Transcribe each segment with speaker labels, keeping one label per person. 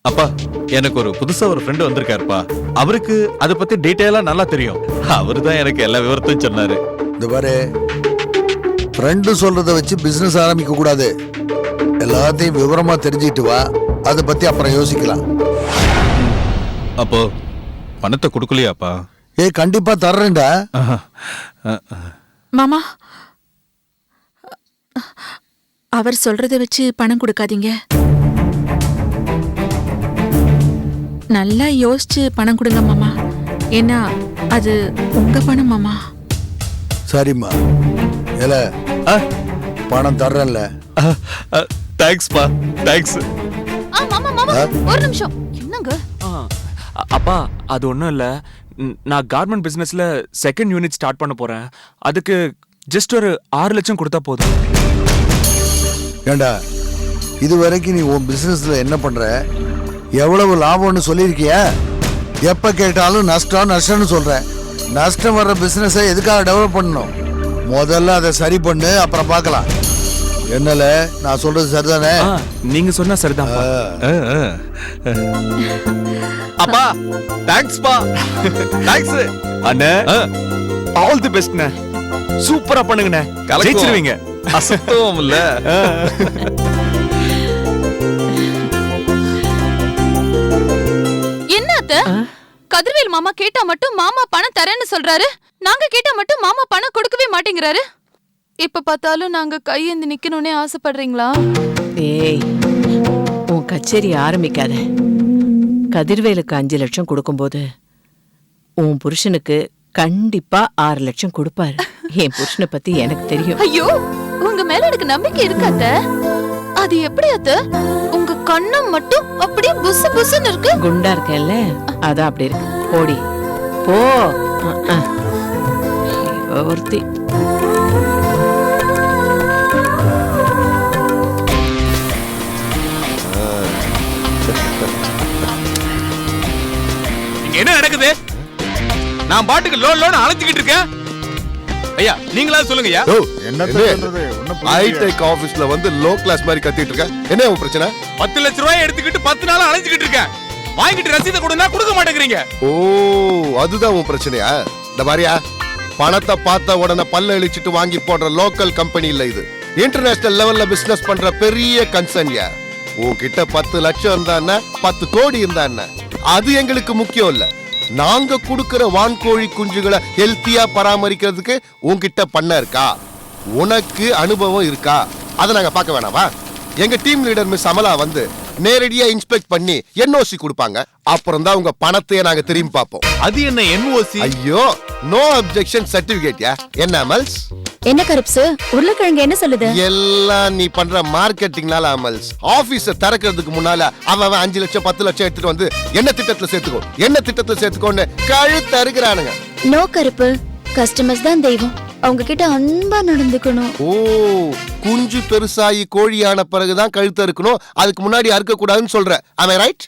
Speaker 1: அப்பா எனக்கு ஒரு புதுசா ஒரு ஃப்ரெண்ட் வந்திருக்காருப்பா. அவருக்கு அத பத்தி டீடைலா நல்லா தெரியும். அவருதான் எனக்கு எல்லா விவரத்தையும் சொன்னாரு.
Speaker 2: இந்த பாரு, ஃப்ரெண்டு சொல்றத வச்சு பிசினஸ் ஆரம்பிக்க கூடாது. எல்லாத்தையும் விவரமா தெரிஞ்சுக்கிட்டு வா, அதை பத்தி அப்புறம் யோசிக்கலாம்.
Speaker 1: அப்போ பணத்தை கொடுக்கலையாப்பா?
Speaker 2: ஏய், கண்டிப்பா தர்றேன்டா.
Speaker 3: மாமா, அவர் சொல்றத வச்சு பணம் கொடுக்காதீங்க. நல்லா யோசிச்சு பணம் கொடுங்க மாமா. ஏன்னா அது உங்க பணம் மாமா.
Speaker 2: சரிம்மா, ஏல பணம் தர்றேன்ல.
Speaker 1: தேங்க்ஸ்பா, தேங்க்ஸ்.
Speaker 3: மாமா மாமா ஒரு நிமிஷம். என்னங்க?
Speaker 4: அப்பா, அது ஒன்றும் இல்லை. நான் கார்மெண்ட் பிஸ்னஸில் செகண்ட் யூனிட் ஸ்டார்ட் பண்ண போகிறேன். அதுக்கு ஜஸ்ட் ஒரு 6 லட்சம் கொடுத்தா போதும்.
Speaker 2: ஏண்டா, இது வரைக்கும் நீ உன் பிசினஸ்ல என்ன பண்ற, எவ்வளவு லாபம்னு சொல்லியிருக்கியா? எப்ப கேட்டாலும் நஷ்டம் நஷ்டம்னு சொல்ற. நஷ்டம் வர்ற பிசினஸை எதுக்காக டெவலப் பண்ணணும்? முதல்ல அதை சரி பண்ணு, அப்புறம் பார்க்கலாம். என்னல, நான் சொல்றது சரிதானே?
Speaker 4: நீங்க சொன்னா சரிதான்.
Speaker 1: அப்பா தேங்க்ஸ்பா. தேங்க்ஸ்
Speaker 4: அண்ணே. All the பெஸ்ட்ண்ணே. சூப்பரா பண்ணுங்கண்ணே. ஜெயிச்சிருவீங்க.
Speaker 1: அசத்தவும் இல்ல.
Speaker 3: என்ன அத்தை? கதிர்வேல் மாமா கேட்டா மட்டும் மாமா பணம் தரேன்னு சொல்றாரு. நாங்க கேட்டா மட்டும் மாமா பணம் கொடுக்கவே மாட்டேங்கிறாரு. இப்ப பார்த்தாலும் நாங்க கையேந்தி நிக்கணும்னே ஆசைப்படுறீங்களா?
Speaker 5: ஏய், உன் கச்சேரி ஆரம்பிக்காத. கதிர்வேலுக்கு 5 லட்சம் கொடுக்கும்போது உன் புருஷனுக்கு கண்டிப்பா 6 லட்சம் கொடுப்பாரு. என் புருஷனை பத்தி எனக்கு தெரியும்.
Speaker 3: ஐயோ, உங்க மேல எனக்கு நம்பிக்கை இருக்கு அத்தை. அது எப்படி அத்தை? உங்க கண்ணம் மட்டும் அப்படியே புசு புசுன்னு இருக்கு.
Speaker 5: குண்டா இருக்கேன்ல, அதான் அப்படி இருக்கு. போடி போ. ஒருத்தி
Speaker 1: என்ன நடக்குது? நான் பாட்டுக்கு லோன் அழைச்சிக்கிட்டு இருக்கேன். ஐயா, நீங்களா சொல்லுங்க ஐயா.
Speaker 6: ஹைடெக் ஆபீஸ்ல வந்து லோ கிளாஸ் மாதிரி கத்திட்டு இருக்க. என்ன உன் பிரச்சனை?
Speaker 1: 10 லட்சம் ரூபாய் எடுத்துக்கிட்டு 10 நாளா அழைச்சிக்கிட்டு இருக்கேன். வாங்கிட்டு ரசீதை கொடுனா கொடுக்க மாட்டேங்கிறீங்க.
Speaker 6: ஓ, அதுதான் உன் பிரச்சனையா? இந்த மாதிரியா பணத்தை பார்த்த உடனே பல்ல இழிச்சிட்டு வாங்கி போடுற லோக்கல் கம்பெனி இல்ல இது. இன்டர்நேஷனல் லெவல்ல பிசினஸ் பண்ற பெரிய கன்சர்ன்யா. உன்கிட்ட 10 லட்சம் இருந்தா 10 கோடி இருந்தா அது எங்களுக்கு முக்கியம் இல்ல. நாங்க குடுக்கிற வான்கோழி குஞ்சுகளை ஹெல்த்தியா பராமரிக்கிறதுக்கு உன்கிட்ட பண்ண இருக்கா? உனக்கு அனுபவம் இருக்கா? அதை நாங்க பார்க்க வேணாவா? எங்க டீம் லீடர் மிஸ் அமலா வந்து நேரடியா இன்ஸ்பெக்ட் பண்ணி என்ஓசி கொடுப்பாங்க. அப்புறம் தான் உங்க பணத்தையே நாங்க திரும்பி பார்ப்போம்.
Speaker 1: அது என்ன என்ஓசி?
Speaker 6: ஐயோ, நோ அப்ஜெக்ஷன் சர்டிபிகேட்யா. என்ன அமல்ஸ்?
Speaker 7: என்ன கருப்ஸ், உருளைக்கிழங்கு என்ன சொல்லுது?
Speaker 6: எல்லாம் நீ பண்ற மார்க்கெட்டிங்னால அமல்ஸ். ஆபீஸ திறக்கிறதுக்கு முன்னால அவன் 5 லட்சம் 10 லட்சம் எடுத்துட்டு வந்து என்ன திட்டத்துல சேர்த்துக்கோன்னு கழுத்து அறுக்கிறானுங்க.
Speaker 7: நோ கருப்பு, கஸ்டமர்ஸ் தான் தெய்வம். அவங்க கிட்ட அன்பா நடந்துக்கணும்.
Speaker 6: ஓ, குஞ்சு பெருசாயி கோழியான பிறகுதான் கழுத்து அறுக்கணும், அதுக்கு முன்னாடி அறுக்க கூடாதுன்னு சொல்ற. am I right?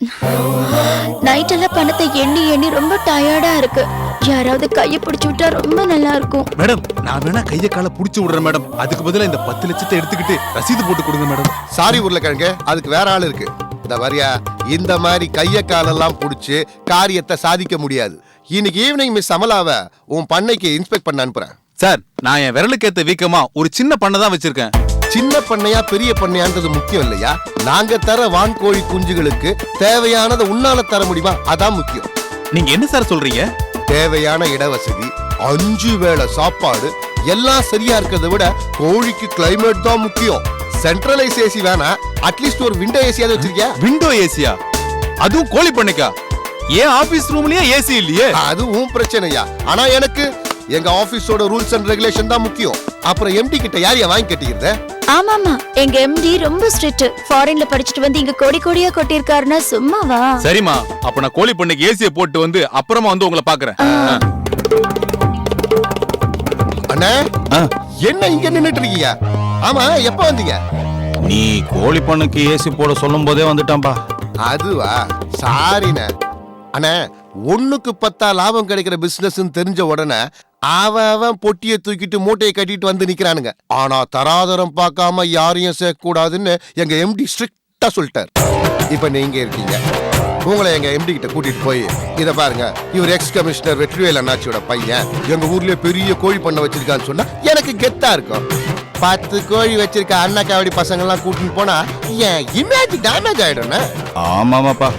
Speaker 7: நைட் எல்லாம் பணத்தை எண்ணி ரொம்ப டயர்டா இருக்கு. யாராவது கையை பிடிச்சு விட்டா ரொம்ப நல்லா இருக்கும்.
Speaker 1: மேடம், நான் வேணா கைய கால புடிச்சு விடுறேன் மேடம். அதுக்கு பதிலா இந்த 10 லட்சத்தை எடுத்துக்கிட்டு ரசீது போட்டு கொடுங்க மேடம்.
Speaker 6: சாரி உருளைக்கிழங்கு, அதுக்கு வேற ஆள் இருக்கு. இந்த வரியா, இந்த மாதிரி கைய காலெல்லாம் புடிச்சு காரியத்தை சாதிக்க முடியாது. இன்னைக்கு ஈவினிங் மிஸ் அமலாவை உன் பண்ணைக்கு இன்ஸ்பெக்ட் பண்ண அனுப்புறேன்.
Speaker 1: சார், நான் என் விரலுக்கு ஏத்த வீக்கமா ஒரு சின்ன பண்ணை தான் வச்சிருக்கேன்.
Speaker 6: சின்ன பண்ணையா பெரிய பண்ணையான்றது முக்கியம் இல்லையா? நாங்க தர வான்கோழி குஞ்சுகளுக்கு தேவையானதை உன்னால தர முடியுமா? அதான் முக்கியம்.
Speaker 1: நீங்க என்ன சார் சொல்றீங்க?
Speaker 6: தேவையான இடவசதி, 5 வேளை சாப்பாடு எல்லாம் சரியா இருக்கிறத விட கோழிக்கு கிளைமேட் தான் முக்கியம். சென்ட்ரலைஸ் ஏசி வேணா, அட்லீஸ்ட் ஒரு விண்டோ ஏசியாவது வச்சிருக்கியா?
Speaker 1: Window Asia? அதுவும் கோழி பண்ணைக்கா? ஏன் ஆபீஸ் ரூம்லயே ஏசி இல்லையே?
Speaker 6: அதுவும் பிரச்சனையா? ஆனா எனக்கு எங்க ஆபீஸோட ரூல்ஸ் அண்ட் ரெகுலேஷன் தான் முக்கியம். அப்புறம் எம்டி கிட்ட யாரையா வாங்கி கட்டிக்கிறத?
Speaker 7: ஆமாமா, எங்க எம்டி ரொம்ப ஸ்ட்ரிக்ட். ஃபாரின்ல படிச்சுட்டு வந்து இங்க கோடி கோடியா கொட்டிருக்காருன்னா சும்மாவா?
Speaker 1: சரிமா, அப்ப நான் கோழி பண்ணைக்கு ஏசியை போட்டு வந்து அப்புறமா வந்து உங்களை பாக்குறேன்.
Speaker 6: அண்ணா, என்ன இங்க நின்னுட்டு இருக்கீங்க? ஆமா, எப்ப வந்தீங்க?
Speaker 1: நீ கோழி பண்ணைக்கு ஏசி போட சொல்லும் போதே வந்துட்டான்பா.
Speaker 6: அதுவா? சாரிண்ணே. அண்ணா, 1க்கு 10 லாபம் கிடைக்கிற பிசினஸ் தெரிஞ்ச உடனே அவன் பொட்டியை தூக்கிட்டு மூட்டையை கட்டிட்டு வந்து நிக்கிறானுங்க. ஆனா தராதரம் பார்க்காம யாரையும் சேர்க்க கூடாதுன்னு எங்க எம்டி ஸ்ட்ரிக்ட் கரெக்டா சொல்லிட்டார். இப்ப நீங்க இருக்கீங்க, உங்களை எங்க எம்டி கிட்ட கூட்டிட்டு போய் இத பாருங்க, இவர் எக்ஸ் கமிஷனர் வெற்றிவேல் அண்ணாச்சியோட பையன், எங்க ஊர்லயே பெரிய கோழி பண்ண வச்சிருக்கான்னு சொன்னா எனக்கு கெத்தா இருக்கும். 10 கோழி வச்சிருக்க அண்ணா காவடி பசங்க எல்லாம் கூட்டிட்டு போனா என் இமேஜ் டேமேஜ் ஆயிடும்.
Speaker 1: ஆமாமாப்பா,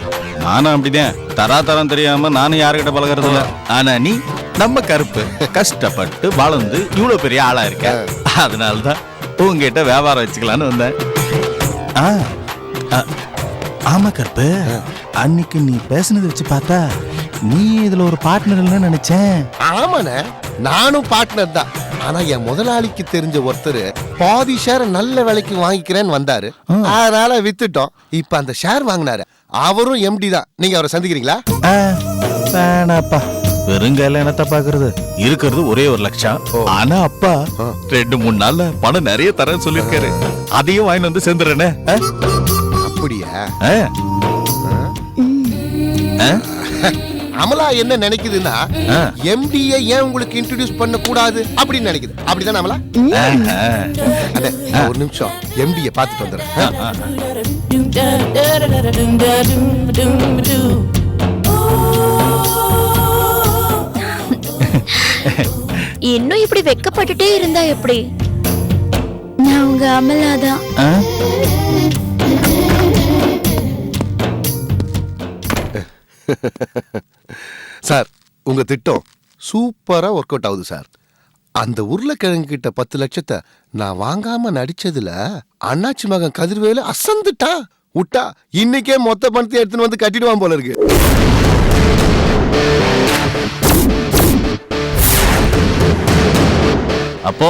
Speaker 1: நானும் அப்படிதான். தராதரம் தெரியாம நானும் யாருக்கிட்ட பழகிறது இல்ல. ஆனா நீ நம்ம கருப்பு கஷ்டப்பட்டு வளர்ந்து இவ்வளவு பெரிய ஆளா இருக்க, அதனாலதான் உங்ககிட்ட வியாபாரம் வச்சுக்கலான்னு வந்தேன். ஆமா கருப்பு, அன்னைக்கு நீ பேசுனதை வச்சு பார்த்தா நீ இதுல ஒரு பார்ட்னர் நினைச்சேன்.
Speaker 6: ஆமாண்ணே, நானும் பார்ட்னர் தான். ஆனா என் முதலாளிக்கு தெரிஞ்ச ஒருத்தர் பாதி ஷேர் நல்ல விலைக்கு வாங்கிக்கிறேன்னு வந்தாரு, அதனால வித்துட்டோம். இப்ப அந்த ஷேர் வாங்கினாரு, அவரும் எம்டி தான். நீங்க அவரை சந்திக்கிறீங்களா?
Speaker 1: வேணாப்பா, வெறுங்கால என்னத்த பாக்குறது, இருக்கிறது ஒரே 1 லட்சம். ஆனா அப்பா 2-3 நாள்ல பணம் நிறைய தரேன்னு சொல்லிருக்காரு. அதையும் வாங்கி வந்து சேர்ந்துறேனே.
Speaker 6: அப்படியா? அமலா என்ன நினைக்குதுன்னா, எம்டியை ஏன் உங்களுக்கு இன்ட்ரோடியூஸ் பண்ண கூடாது அப்படின்னு நினைக்குது. அப்படிதான் அமலா? அட, ஒரு நிமிஷம் எம்டியை பார்த்துட்டு வந்துடுறேன்.
Speaker 7: இன்னும் இப்படி வெக்கப்பட்டுட்டே இருந்தா எப்படி? நான் உங்க அமலாதான்.
Speaker 6: சார், உங்க திட்டம் சூப்பரா ஒர்க் அவுட் ஆகுது சார். அந்த உருளைக்கிழங்கு கிட்ட 10 லட்சத்தை நான் வாங்காம நடிச்சதுல அண்ணாச்சி மகன் கதிர்வேலு அசந்துட்டா. விட்டா இன்னைக்கே மொத்த பணத்தை எடுத்துன்னு வந்து கட்டிடுவான் போல இருக்கு.
Speaker 8: அப்போ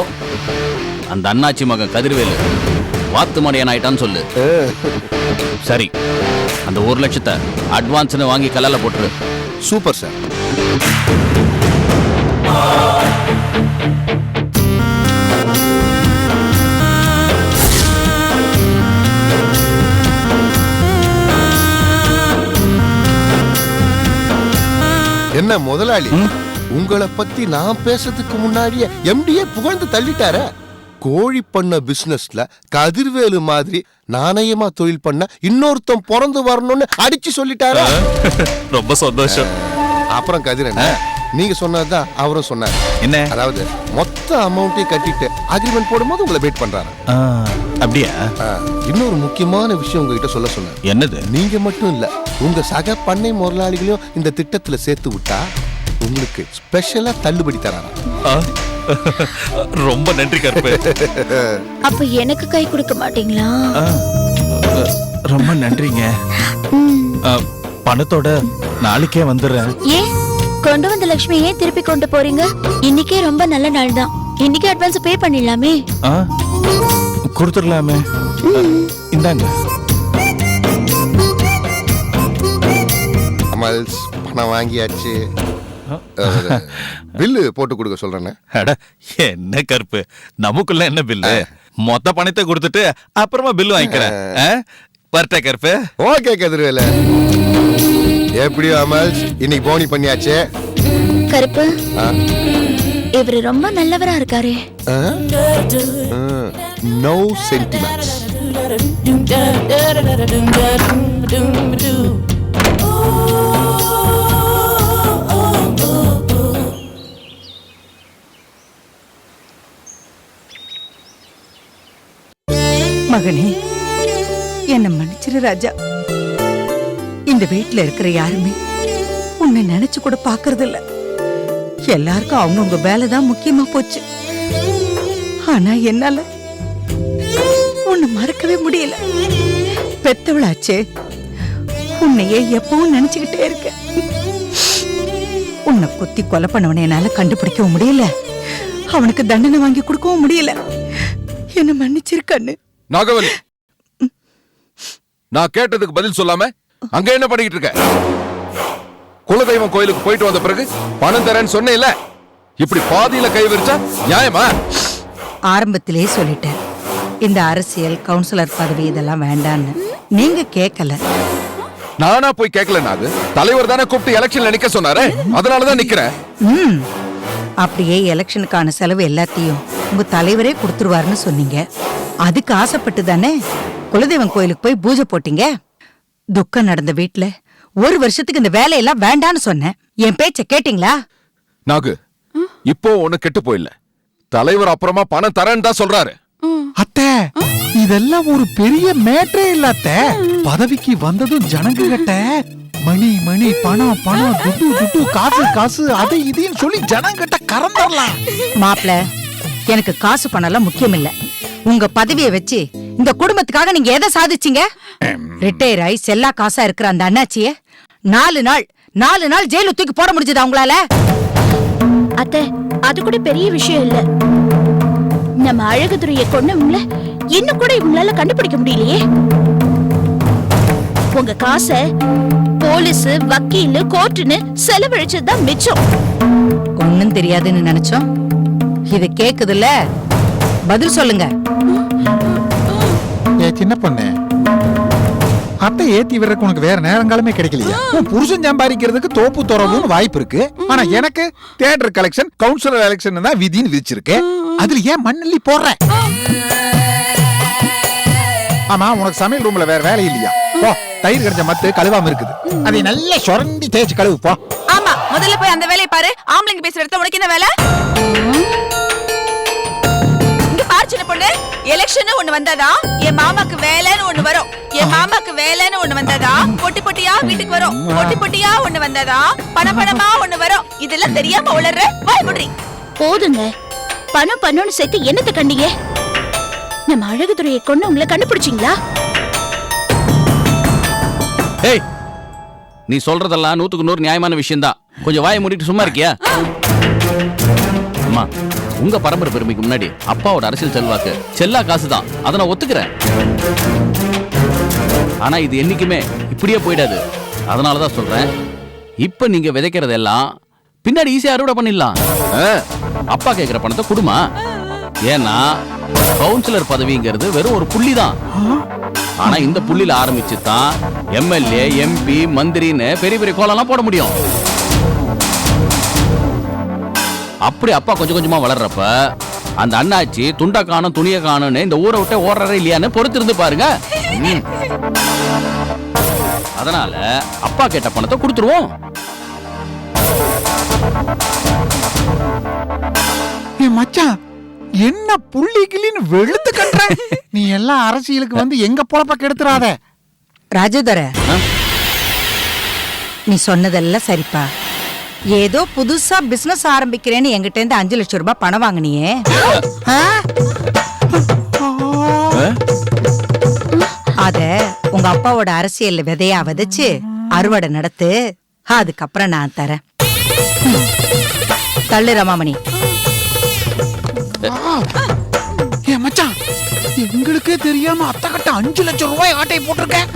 Speaker 8: அந்த அண்ணாச்சி மகன் கதிர்வேலு வாத்து மடையன் ஆயிட்டான்னு சொல்லு. சரி, அந்த 1 லட்சத்தை அட்வான்ஸ்னு வாங்கி கல்லால போட்டுரு.
Speaker 6: Super sir. என்ன முதலாளி, உங்களை பத்தி நான் பேசுறதுக்கு முன்னாடியே எம்டியே புகழ்ந்து தள்ளிட்டார. கோழி பண்ண பிசினஸ்ல கதிர்வேலு மாதிரி நாணயமா தொழில் பண்ண இன்னொருத்தன் பிறந்து வரணும்னு அடிச்சு சொல்லிட்டார.
Speaker 1: ரொம்ப சந்தோஷம்.
Speaker 6: அப்புறம் கதிரன், நீங்க சொன்னதுதான் அவரும் சொன்னார்.
Speaker 1: என்ன?
Speaker 6: அதாவது மொத்த அமௌண்ட்டையும் கட்டிட்டு அக்ரிமெண்ட் போடும்போது உங்களை வெயிட் பண்றாரு.
Speaker 1: அப்படியா?
Speaker 6: இன்னொரு முக்கியமான விஷயம் உங்ககிட்ட சொல்ல சொன்னார்.
Speaker 1: என்னது?
Speaker 6: நீங்க மட்டும் இல்ல, உங்க சக பண்ணை முதலாளிகளையும் இந்த திட்டத்துல சேர்த்து விட்டா உங்களுக்கு ஸ்பெஷலா தள்ளுபடி தராராம்.
Speaker 1: ரொம்ப நன்றி கருப்பு.
Speaker 7: அப்ப எனக்கு கை கொடுக்க மாட்டீங்களா?
Speaker 1: ரொம்ப நன்றிங்க. பணத்தோட நாளைக்கே வந்துடுறேன்.
Speaker 7: ஏன் கொண்டு வந்த லட்சுமி ஏன் திருப்பி கொண்டு போறீங்க? இன்னைக்கே ரொம்ப நல்ல நாள் தான். இன்னைக்கே அட்வான்ஸ் பே பண்ணிடலாமே.
Speaker 1: கொடுத்துடலாமே. இந்தாங்க.
Speaker 6: அமல்ஸ், பணம் வாங்கியாச்சு. பில்லு போட்டு கொடுக்க சொல்றேன்.
Speaker 1: என்ன கருப்பு, நமக்குள்ள என்ன பில்லு? மொத்த பணத்தை கொடுத்துட்டு அப்புறமா பில்லு வாங்கிக்கிறேன். வரட்டே கருப்பு.
Speaker 6: ஓகே கதிர்வேல. எப்படியோ அமல்ஸ், இன்னைக்கு போனி பண்ணியாச்சு.
Speaker 7: கருப்பு, இவரு ரொம்ப நல்லவரா இருக்காரே.
Speaker 6: No sentiments.
Speaker 9: மகனே, என்ன மன்னிச்சிரு ராஜா. இந்த வீட்டுல இருக்கிற யாருமே உன்னை நினைச்சு கூட பாக்குறது இல்ல. எல்லாருக்கும் அவங்கவுங்க வேலைதான் முக்கியமா போச்சு. ஆனா என்னால உன்னை மறக்கவே முடியல. பெத்தவளாச்சே, உன்னையே எப்பவும் நினைச்சுக்கிட்டே இருக்க. உன்னை குத்தி கொலை பண்ணவனை என்னால கண்டுபிடிக்கவும் முடியல, அவனுக்கு தண்டனை வாங்கி கொடுக்கவும் முடியல. என்ன மன்னிச்சிருக்கண்ணு.
Speaker 10: நாகவல்லி, நான் கேட்டதுக்கு பதில் சொல்லாம அங்க என்ன பண்ணிக்கிட்டு இருக்க? குலதெய்வம் கோயிலுக்கு போயிட்டு வந்த பிறகு பணம் தரேன்னு சொன்னேன்ல, இப்படி பாதியில கை விரிச்சா நியாயமா?
Speaker 9: ஆரம்பத்திலே சொல்லிட்டேன், இந்த அரசியல் கவுன்சிலர் பதவி இதெல்லாம் வேண்டான்னு. நீங்க கேட்கல.
Speaker 10: நானா போய் கேட்கல, நாகு தலைவர் தானே கூப்பிட்டு எலெக்ஷன்ல நிக்க சொன்னாரு, அதனாலதான் நிக்கிறேன்.
Speaker 9: அப்படியே எலெக்ஷனுக்கான செலவு எல்லாத்தையும் உங்க தலைவரே கொடுத்துருவாருன்னு சொன்னீங்க. அதுக்கு ஆசைப்பட்டு தானே குலதெய்வம் கோயிலுக்கு போய் பூஜை போட்டீங்க? துக்கம் நடந்த வீட்ல 1 வருஷத்துக்கு இந்த வேலையெல்லாம் வேண்டான்னு சொன்னேன். என் பேச்ச கேட்டீங்களா?
Speaker 10: நாகு இப்போ ஒண்ணு கெட்டு போயில்ல. தலைவர் அப்புறமா பணம் தரேன்னு தான் சொல்றாரு.
Speaker 11: அத்தை, இதெல்லாம் ஒரு பெரிய மேட்டரே இல்ல அத்தை. பதவிக்கு வந்ததும் ஜனங்க கிட்ட மணி மணி பணம் பணம் துட்டு துட்டு காசு காசு அது இதுன்னு சொல்லி ஜனங்கிட்ட கறந்துடலாம்.
Speaker 9: மாப்ள, எனக்கு காசு பணம்லாம் முக்கியம் இல்ல. உங்க பதவியை வச்சு இந்த குடும்பத்துக்காக நீங்க எதை சாதிச்சீங்க? ரிட்டையர் ஆகி செல்லா காசா இருக்கிற அந்த அண்ணாச்சிய 4 நாள் ஜெயில தூக்கி போட முடிஞ்சதா உங்களால?
Speaker 7: அத்தை, அது கூட பெரிய விஷயம் இல்ல. நம்ம அழகுதுறையை கொன்னவங்கள இன்னும் கூட இவங்களால கண்டுபிடிக்க முடியலையே. உங்க காசை போலீஸ், வக்கீல், கோர்ட்டுன்னு செலவழிச்சதுதான் மிச்சம்.
Speaker 9: ஒண்ணும் தெரியாதுன்னு நினைச்சோம். இது கேக்குதுல்ல, பதில் சொல்லுங்க.
Speaker 11: ஏ சின்ன பொண்ணு, அத்தை ஏத்தி விடுறதுக்கு உனக்கு வேற நேரங்காலமே கிடைக்கலையா? உன் புருஷன் சம்பாதிக்கிறதுக்கு தோப்பு துறவுன்னு வாய்ப்பு இருக்கு. ஆனா எனக்கு தியேட்டர் கலெக்ஷன், கவுன்சிலர் எலெக்ஷன் தான் விதின்னு விதிச்சிருக்கு. அதுல ஏன் மண்ணள்ளி போடுற? ஆமா, உனக்கு சமையல் ரூம்ல வேற வேலை இல்லையா? போ, தயிர் கிடைச்ச மத்து கழுவாம இருக்குது, அதை நல்லா சுரண்டி தேய்ச்சி கழுவு போ.
Speaker 3: ஆமா, முதல்ல போய் அந்த வேலையை பாரு. ஆம்பளைங்க பேசுற இடத்துல உனக்கு என்ன வேலை? இங்க பாரு சின்ன பொண்ணு, எலெக்ஷன் ஒண்ணு வந்தாதா என் மாமாக்கு வேலைன்னு ஒண்ணு வரும். என் மாமாக்கு வேலைன்னு ஒண்ணு வந்தாதா பொட்டி பொட்டியா வீட்டுக்கு வரும். பொட்டி பொட்டியா ஒண்ணு வந்தாதா பணமா ஒண்ணு வரும். இதெல்லாம் தெரியாம உளற வாய் முடி.
Speaker 7: போதுங்க, பணம் பண்ணணும்னு சேர்த்து என்னத்தை கண்டீங்க? நம்ம அழகுதுறையை கொண்டு உங்களை கண்டுபிடிச்சிங்களா?
Speaker 8: ஏய், நீ சொல்றதெல்லாம் 100க்கு 100 நியாயமான விஷயம்தான். கொஞ்சம் வாயை மூடிட்டு சும்மா இருக்கியா? அம்மா, உங்க பரம்பரை பெருமைக்கு முன்னாடி அப்பாவோட அரசியல் செல்வாக்கு செல்லா காசுதான். அதை நான் ஒத்துக்கிறேன். ஆனா இது என்னைக்குமே இப்படியே போயிடாது. அதனாலதான் சொல்றேன், இப்ப நீங்க விதைக்கிறதெல்லாம் பின்னாடி ஈஸியா அறுவடை பண்ணிடலாம். அப்பா கேட்கிற பணத்தை குடுமா. ஏன்னா கவுன்சிலர் பதவிங்கிறது வெறும் ஒரு புள்ளி தான். ஆனா இந்த புள்ளில ஆரம்பிச்சு தான் எம்எல்ஏ, எம்பி, மந்திரின்னு பெரிய பெரிய கோலம்லாம் போட முடியும். அப்படி அப்பா கொஞ்சம் கொஞ்சமா வளர்றப்ப அந்த அண்ணாச்சி துண்டா காணும் துணிய காணும்னு இந்த ஊரை விட்டு ஓடுறே இல்லையான்னு பொறுத்து இருந்து பாருங்க. அதனால அப்பா கேட்ட பணத்தை கொடுத்துருவோம்.
Speaker 11: மச்சான், என்ன புள்ளி கிளின்னு வெளுத்து கட்டுற? நீ எல்லாம் அரசியலுக்கு வந்து எங்க பொழப்ப கெடுத்துறாத.
Speaker 9: ராஜதுர, நீ சொன்னதெல்லாம் சரிப்பா. ஏதோ புதுசா பிசினஸ் ஆரம்பிக்கிறேன்னு என்கிட்ட இருந்து 5 லட்சம் ரூபாய் பணம் வாங்கினியே. அத உங்க அப்பாவோட அரசியல்ல விதையா விதைச்சு அறுவடை நடத்து. அதுக்கப்புறம் நான் தரேன். தள்ளு ரமாமணி.
Speaker 11: ஏ மச்சான், எங்களுக்கே தெரியாம அத்தை கிட்ட 5 லட்சம் ரூபாய் ஆட்டை போட்டிருக்கேன்.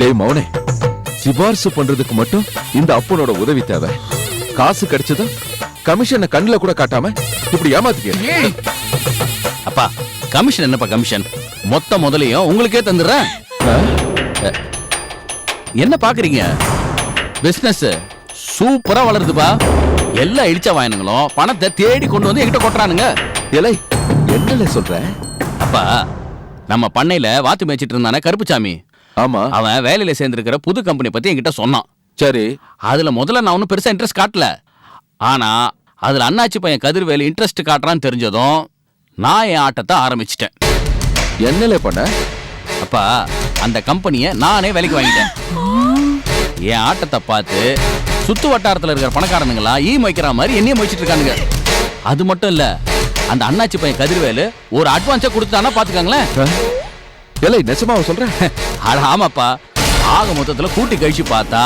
Speaker 10: டேய் மௌனே, சிபாரிசு பண்றதுக்கு மட்டும் இந்த அப்பனோட உதவி தேவை. காசு கிடைச்சதும் கமிஷனை கண்ணுல கூட காட்டாம இப்படி ஏமாத்திக்க.
Speaker 8: அப்பா, கமிஷன் என்னப்பா கமிஷன்? மொத்த முதலையும் உங்களுக்கே தந்துடுறேன். என்ன பாக்குறீங்க? பிசினஸ் சூப்பரா வளருதுப்பா. எல்லா இடிச்ச வாயனுங்களும் பணத்தை தேடி கொண்டு வந்து என்கிட்ட கொட்டுறானுங்க.
Speaker 10: ஏலே, என்னல சொல்ற?
Speaker 8: அப்பா, நம்ம பண்ணையில வாத்து மேய்ச்சிட்டு இருந்தானே கருப்புசாமி,
Speaker 10: ஆமா,
Speaker 8: அவன் வேலையில சேர்ந்திருக்கிற புது கம்பெனி பத்தி என்கிட்ட சொன்னான்.
Speaker 10: சரி,
Speaker 8: அதுல முதல்ல நான் ஒன்னும் பெருசா இன்ட்ரெஸ்ட் காட்டல. ஆனா அதுல அண்ணாச்சி பையன் கதிர்வேலு இன்ட்ரெஸ்ட் காட்டுறான்னு தெரிஞ்சதும் நான் என் ஆட்டத்தை ஆரம்பிச்சிட்டேன்.
Speaker 10: என்னல பண்ண?
Speaker 8: அப்பா, அந்த கம்பெனியை நானே வேலைக்கு வாங்கிட்டேன். என் ஆட்டத்தை பார்த்து சுத்து வட்டாரத்துல இருக்கிற பணக்காரனுங்களா வைக்கிற மாதிரி என்னைய மொய்ச்சிட்டு இருக்கானுங்க. அது மட்டும் இல்ல, அந்த அண்ணாச்சி பையன் கதிர்வேலு ஒரு அட்வான்ஸா கொடுத்தானா பாத்துக்காங்களேன்.
Speaker 10: ஏலே, நெசமாவ சொல்ற?
Speaker 8: அட ஆமாப்பா. ஆக மொத்தத்துல கூட்டி கழிச்சு பார்த்தா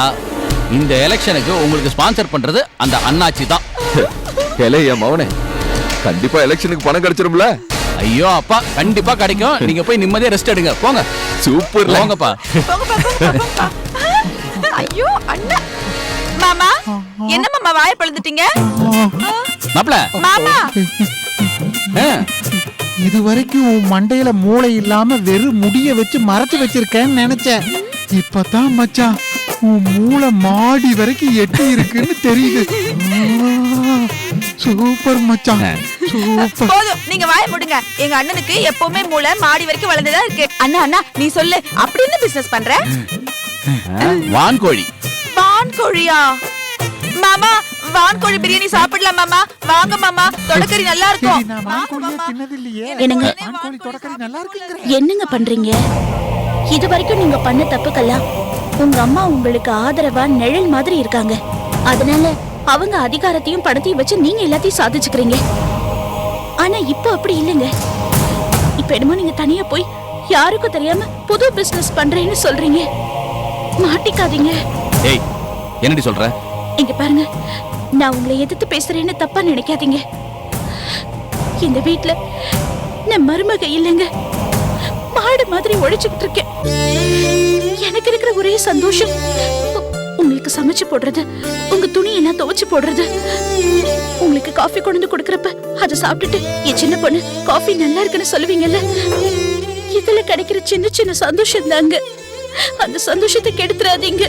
Speaker 8: இந்த எலெக்ஷனுக்கு உங்களுக்கு ஸ்பான்சர் பண்றது அந்த அண்ணாச்சி தான்.
Speaker 10: ஏலே, என் மவனே, கண்டிப்பா எலெக்ஷனுக்கு பணம் கிடைச்சிரும்ல?
Speaker 8: ஐயோ அப்பா, கண்டிப்பா கிடைக்கும். நீங்க போய் நிம்மதியா ரெஸ்ட் எடுங்க. போங்க.
Speaker 10: சூப்பர்,
Speaker 8: போங்கப்பா.
Speaker 3: ஐயோ அண்ணா. மாமா, என்ன மாமா வாயை பழுந்துட்டீங்க?
Speaker 8: மாப்ள,
Speaker 3: மாமா,
Speaker 11: இது வரைக்கும் உன் மண்டையில மூளை இல்லாம வெறும் முடிய வச்சு மறைச்சு வச்சிருக்கேன்னு நினைச்சேன். இப்பதான் மச்சான், உன் மூளை மாடி வரைக்கும் எட்டி இருக்குன்னு தெரியுது. சூப்பர் மச்சான் சூப்பர்.
Speaker 3: போதும், நீங்க வாய முடுங்க. எங்க அண்ணனுக்கு எப்பவுமே மூளை மாடி வரைக்கும் வளர்ந்ததா இருக்கு. அண்ணா அண்ணா நீ சொல்லு, அப்படி என்ன பிசினஸ் பண்ற?
Speaker 8: வான்கோழி.
Speaker 3: வான்கோழியா? மாமா வான்கோழி பிரியாணி சாப்பிடலாம் மாமா. வாங்க மாமா, தொடக்கறி நல்லா இருக்கும்.
Speaker 11: சரி, நான் வான்கோழியே தின்னதில்லையே.
Speaker 7: என்னங்க?
Speaker 11: வான்கோழி தொடக்கறி நல்லா இருக்குங்கிற.
Speaker 7: என்னங்க பண்றீங்க? இது வரைக்கும் நீங்க பண்ண தப்புக்கெல்லாம் உங்க அம்மா உங்களுக்கு ஆதரவா நிழல் மாதிரி இருக்காங்க. அதனால அவங்க அதிகாரத்தையும் பணத்தையும் வச்சு நீங்க எல்லாத்தையும் சாதிச்சுக்கிறீங்க. ஆனா இப்ப அப்படி இல்லைங்க. இப்ப என்னமோ நீங்க தனியா போய் யாருக்கும் தெரியாம புது பிசினஸ் பண்றேன்னு சொல்றீங்க. மாட்டிக்காதீங்க.
Speaker 8: ஏய், என்னடி சொல்ற?
Speaker 7: இங்க பாருங்க, நான் உங்களை எதிர்த்து பேசுறேன்னு தப்பா நினைக்காதீங்க. இந்த வீட்ல நான் மருமக இல்லைங்க, மாடு மாதிரி உழைச்சுக்கிட்டு இருக்கேன். எனக்கு இருக்கிற ஒரே சந்தோஷம் உங்களுக்கு சமைச்சு போடுறது, உங்க துணியெல்லாம் துவைச்சு போடுறது, உங்களுக்கு காஃபி கொண்டு வந்து கொடுக்கறப்ப அதை சாப்பிட்டுட்டு என் சின்ன பொண்ணு காஃபி நல்லா இருக்குன்னு சொல்லுவீங்கல்ல, இதுல கிடைக்கிற சின்ன சின்ன சந்தோஷம் தாங்க. அந்த சந்தோஷத்தை கெடுத்துறாதீங்க.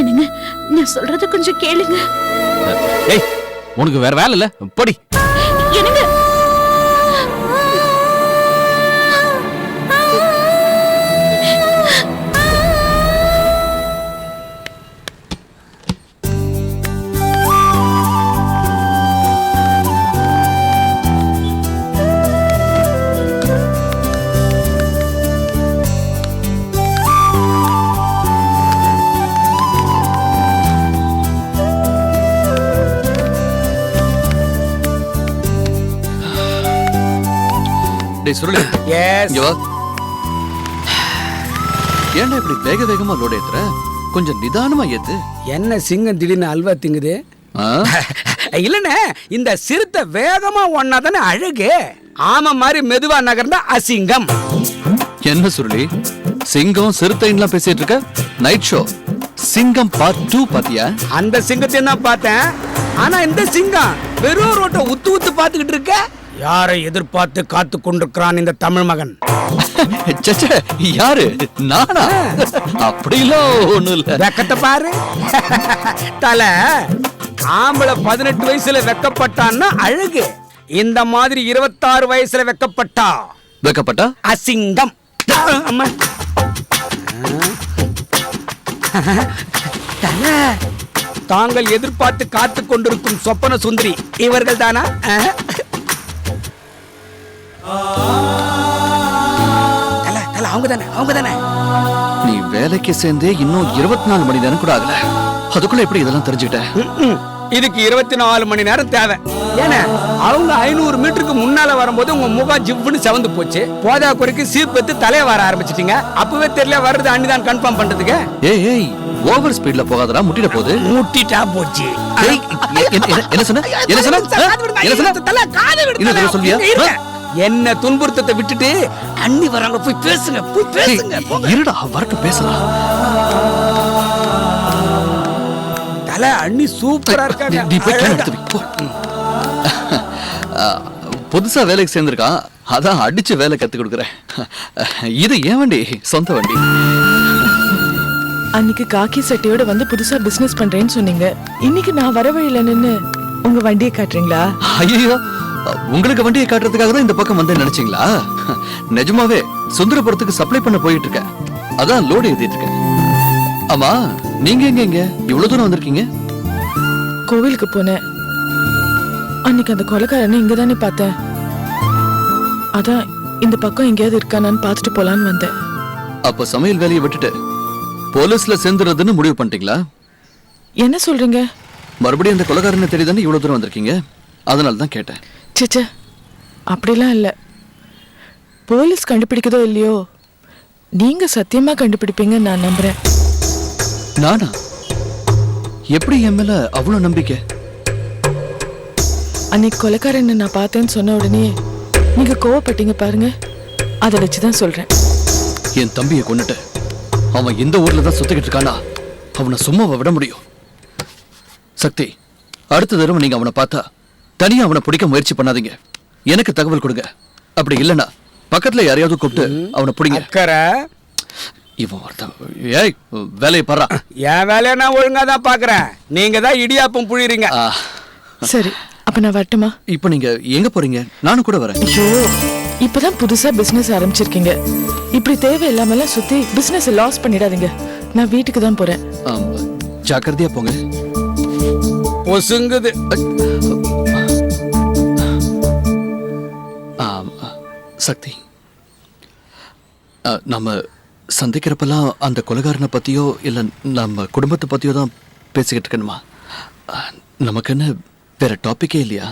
Speaker 7: என்னங்க, நான் சொல்றத கொஞ்சம் கேளுங்க.
Speaker 8: ஏய், உனக்கு வேற வேலை இல்ல, போடி.
Speaker 7: என்னங்க?
Speaker 8: டேய் சுருளி, இங்க வா. ஏன்டா இப்படி வேக வேகமா லோட் ஏத்துற? கொஞ்சம் நிதானமா ஏத்து.
Speaker 12: என்ன சிங்கம் திடீர்னு அல்வா திங்குது?
Speaker 8: ஆ?
Speaker 12: இல்லண்ணே, இந்த சிறுத்தை வேகமா ஒன்னாதானே அழகு. ஆமா மாதிரி மெதுவா நகர்ந்தா அசிங்கம்.
Speaker 8: என்ன சுருளி, சிங்கம் சிறுத்தைன்லாம் பேசிட்டு இருக்க? நைட் ஷோ சிங்கம் பார்ட் 2 பாத்தியா?
Speaker 12: அந்த சிங்கத்தையும் தான் பார்த்தேன். ஆனா இந்த சிங்கம் வெறும் ரோட்டை உத்து உத்து பாத்துக்கிட்டு இருக்க. யாரை எதிர்பார்த்து காத்து கொண்டிருக்கிறான் இந்த தமிழ் மகன்?
Speaker 8: சச்சே, யாரு? நானா? அப்படிலாம் ஒண்ணும் இல்ல.
Speaker 12: வெக்கத்தை பாரு. தல ஆம்பளை 18 வயசுல வெக்கப்பட்டான்னா அழகு. இந்த மாதிரி 26 வயசுல வெக்கப்பட்டா
Speaker 8: வெக்கப்பட்டா
Speaker 12: அசிங்கம். அம்மா. தல, தாங்கள் எதிர்பார்த்து காத்து கொண்டிருக்கும் சொப்பன சுந்தரி இவர்கள் தானா? அவங்க தானே.
Speaker 8: நீ வேலைக்கு சேர்ந்தே இன்னும் 24 மணி நேரம் கூட ஆகல, அதுக்குள்ள எப்படி இதெல்லாம் தெரிஞ்சுக்கிட்ட?
Speaker 12: இதுக்கு 24 மணி நேரம் தேவை. ஏன்னா அவங்க 500 மீட்டருக்கு முன்னால வரும்போது உங்க முகம் ஜிவ்வுன்னு செவந்து போச்சு. போதா குறைக்கு சீப் எடுத்து தலைய வர ஆரம்பிச்சிட்டீங்க. அப்பவே தெரியல வர்றது அண்ணிதான் கன்ஃபார்ம் பண்றதுக்கு.
Speaker 8: ஏய் ஏய், ஓவர் ஸ்பீட்ல போகாதடா, முட்டிட போகுது.
Speaker 12: முட்டிட்டா போச்சு.
Speaker 8: என்ன சொன்ன? என்ன சொன்ன? என்ன சொன்ன?
Speaker 12: தல காது விடு.
Speaker 8: என்ன சொல்லியா?
Speaker 12: என்ன துன்புறுத்தத்தை விட்டுட்டு அண்ணி வராங்க, போய் பேசுங்க, போய் பேசுங்க.
Speaker 8: இருடா, வரட்டு பேசலாம்.
Speaker 12: தல அண்ணி சூப்பரா இருக்காங்க.
Speaker 8: நீ போய் கேன் எடுத்து வை, போ. புதுசா வேலைக்கு சேர்ந்திருக்கான், அதான் அடிச்சு வேலை கத்து கொடுக்குறேன். இது ஏன் வண்டி? சொந்த வண்டி.
Speaker 13: அன்னைக்கு காக்கி சட்டையோட வந்து புதுசா பிசினஸ் பண்றேன்னு சொன்னீங்க. இன்னைக்கு நான் வர வழியில நின்னு உங்க வண்டியை காட்டுறீங்களா?
Speaker 8: ஐயோ, உங்களுக்கு வண்டியை காட்டுறதுக்காக தான் இந்த பக்கம் வந்து நினைச்சீங்களா? நிஜமாவே சுந்தரபுரத்துக்கு சப்ளை பண்ண போயிட்டு இருக்கேன், அதான் லோடு ஏத்திட்டு இருக்கேன். ஆமா, நீங்க எங்க இவ்வளவு தூரம் வந்திருக்கீங்க?
Speaker 13: கோவிலுக்கு போனேன். அன்னைக்கு அந்த கொலைக்காரனை இங்க தானே பார்த்தேன். அதான் இந்த பக்கம் எங்கேயாவது இருக்கானான்னு பார்த்துட்டு போலான்னு வந்தேன்.
Speaker 8: அப்ப சமையல் வேலையை விட்டுட்டு போலீஸ்ல சேர்ந்துறதுன்னு முடிவு பண்ணிட்டீங்களா?
Speaker 13: என்ன சொல்றீங்க?
Speaker 8: மறுபடியும் அந்த கொலைக்காரனை தேடி தானே இவ்வளவு தூரம் வந்திருக்கீங்க, அதனால தான் கேட்டேன்.
Speaker 13: சேச்சே, அப்படிலாம் இல்ல. போலீஸ் கண்டுபிடிக்கதோ இல்லையோ, நீங்க சத்தியமா கண்டுபிடிப்பீங்க நான் நம்புறேன்.
Speaker 8: நானா? எப்படி என் மேல அவ்வளவு நம்பிக்கை?
Speaker 13: அன்னைக்கு கொலைக்காரனை நான் பார்த்தேன்னு சொன்ன உடனே நீங்க கோவப்பட்டீங்க பாருங்க, அதை வச்சுதான் சொல்றேன்.
Speaker 8: என் தம்பியை கொன்னுட்டு அவன் இந்த ஊர்ல தான் சுத்திக்கிட்டு இருக்கானா, அவனை சும்மாவை விட முடியும்? சக்தி, அடுத்த தடவை நீங்க அவனை பார்த்தா தனியா அவனை பிடிக்க முயற்சி பண்ணாதீங்க, எனக்கு தகவல் கொடுங்க. அப்படி இல்லைன்னா பக்கத்துல யாரையாவது கூப்பிட்டு அவனை பிடிங்க. இவன் ஒருத்தன் ஏய் வேலையை பாரு.
Speaker 12: என் வேலையை நான் ஒழுங்கா தான் பாக்குறேன். நீங்க தான் இடியாப்பம் புழிறீங்க.
Speaker 13: சரி அப்ப நான் வரட்டுமா?
Speaker 8: இப்போ நீங்க எங்க போறீங்க? நானும் கூட வரேன்.
Speaker 13: ஐயோ இப்பதான் புதுசா பிசினஸ் ஆரம்பிச்சிருக்கீங்க. இப்படி தேவையில்லாமலாம் சுத்தி பிசினஸ் லாஸ் பண்ணிடாதீங்க. நான் வீட்டுக்கு தான் போறேன்.
Speaker 8: ஜாக்கிரதையா போங்க.
Speaker 12: பொசுங்குது.
Speaker 8: சக்தி, நம்ம சந்திக்கிறப்பெல்லாம் அந்த கொலைகாரனை பத்தியோ இல்ல நம்ம குடும்பத்தை பத்தியோ தான் பேசிக்கிட்டு இருக்கணுமா? நமக்கு என்ன வேற டாபிக்கே இல்லையா?